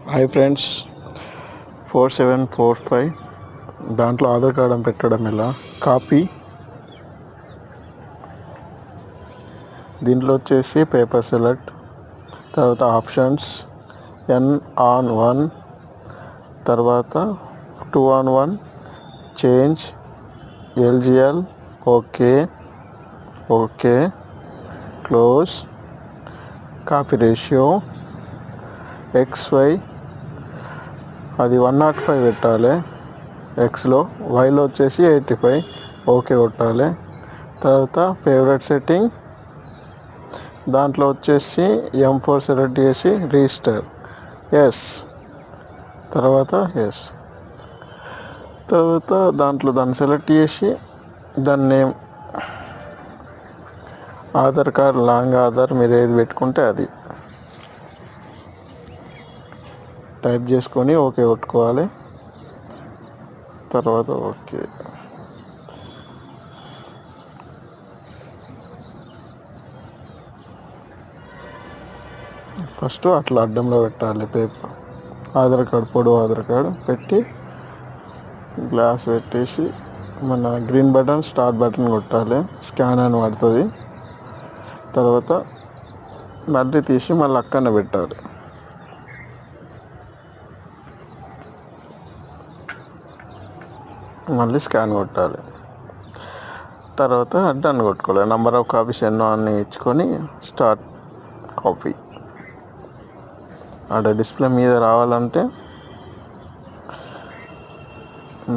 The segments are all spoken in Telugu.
హాయ్ ఫ్రెండ్స్, 4745 దాంట్లో ఆధార్ కార్డ్ అని పెట్టడం ఎలా, కాపీ దీంట్లో వచ్చేసి పేపర్ సెలెక్ట్, తర్వాత ఆప్షన్స్ ఎన్ ఆన్ 1, తర్వాత 2 on 1 change legal, okay okay close, copy ratio XY అది 105 పెట్టాలి ఎక్స్లో, వైలో వచ్చేసి 85, ఓకే కొట్టాలి. తర్వాత ఫేవరెట్ సెట్టింగ్ దాంట్లో వచ్చేసి M4 సెలెక్ట్ చేసి రిజిస్టర్ ఎస్, తర్వాత ఎస్, తర్వాత దాన్ని సెలెక్ట్ చేసి దాని name Aadhaar card long Aadhaar మీరు ఏది పెట్టుకుంటే అది టైప్ చేసుకొని ఓకే కొట్టుకోవాలి. తర్వాత ఓకే, ఫస్ట్ అట్లా అడ్డంలో పెట్టాలి పేపర్, ఆధార్ కార్డ్ పొడవు ఆధార్ కార్డు పెట్టి గ్లాస్ పెట్టేసి మన గ్రీన్ బటన్ స్టార్ట్ బటన్ కొట్టాలి, స్కాన్ అని పడుతుంది. తర్వాత మళ్ళీ తీసి మళ్ళీ అక్కడనే పెట్టాలి. మళ్ళీ స్కాన్ కొట్టాలి. తర్వాత డన్ కొట్టుకోవాలి. నెంబర్ ఆఫ్ కాపీస్ ఎన్నో అన్ని ఇచ్చుకొని స్టార్ట్ కాపీ. అక్కడ డిస్ప్లే మీద రావాలంటే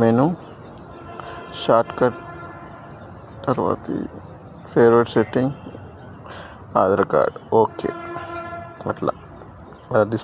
మెను, షార్ట్ కట్, తర్వాత favourite setting, Aadhaar card, okay అట్లా డిస్ప్లే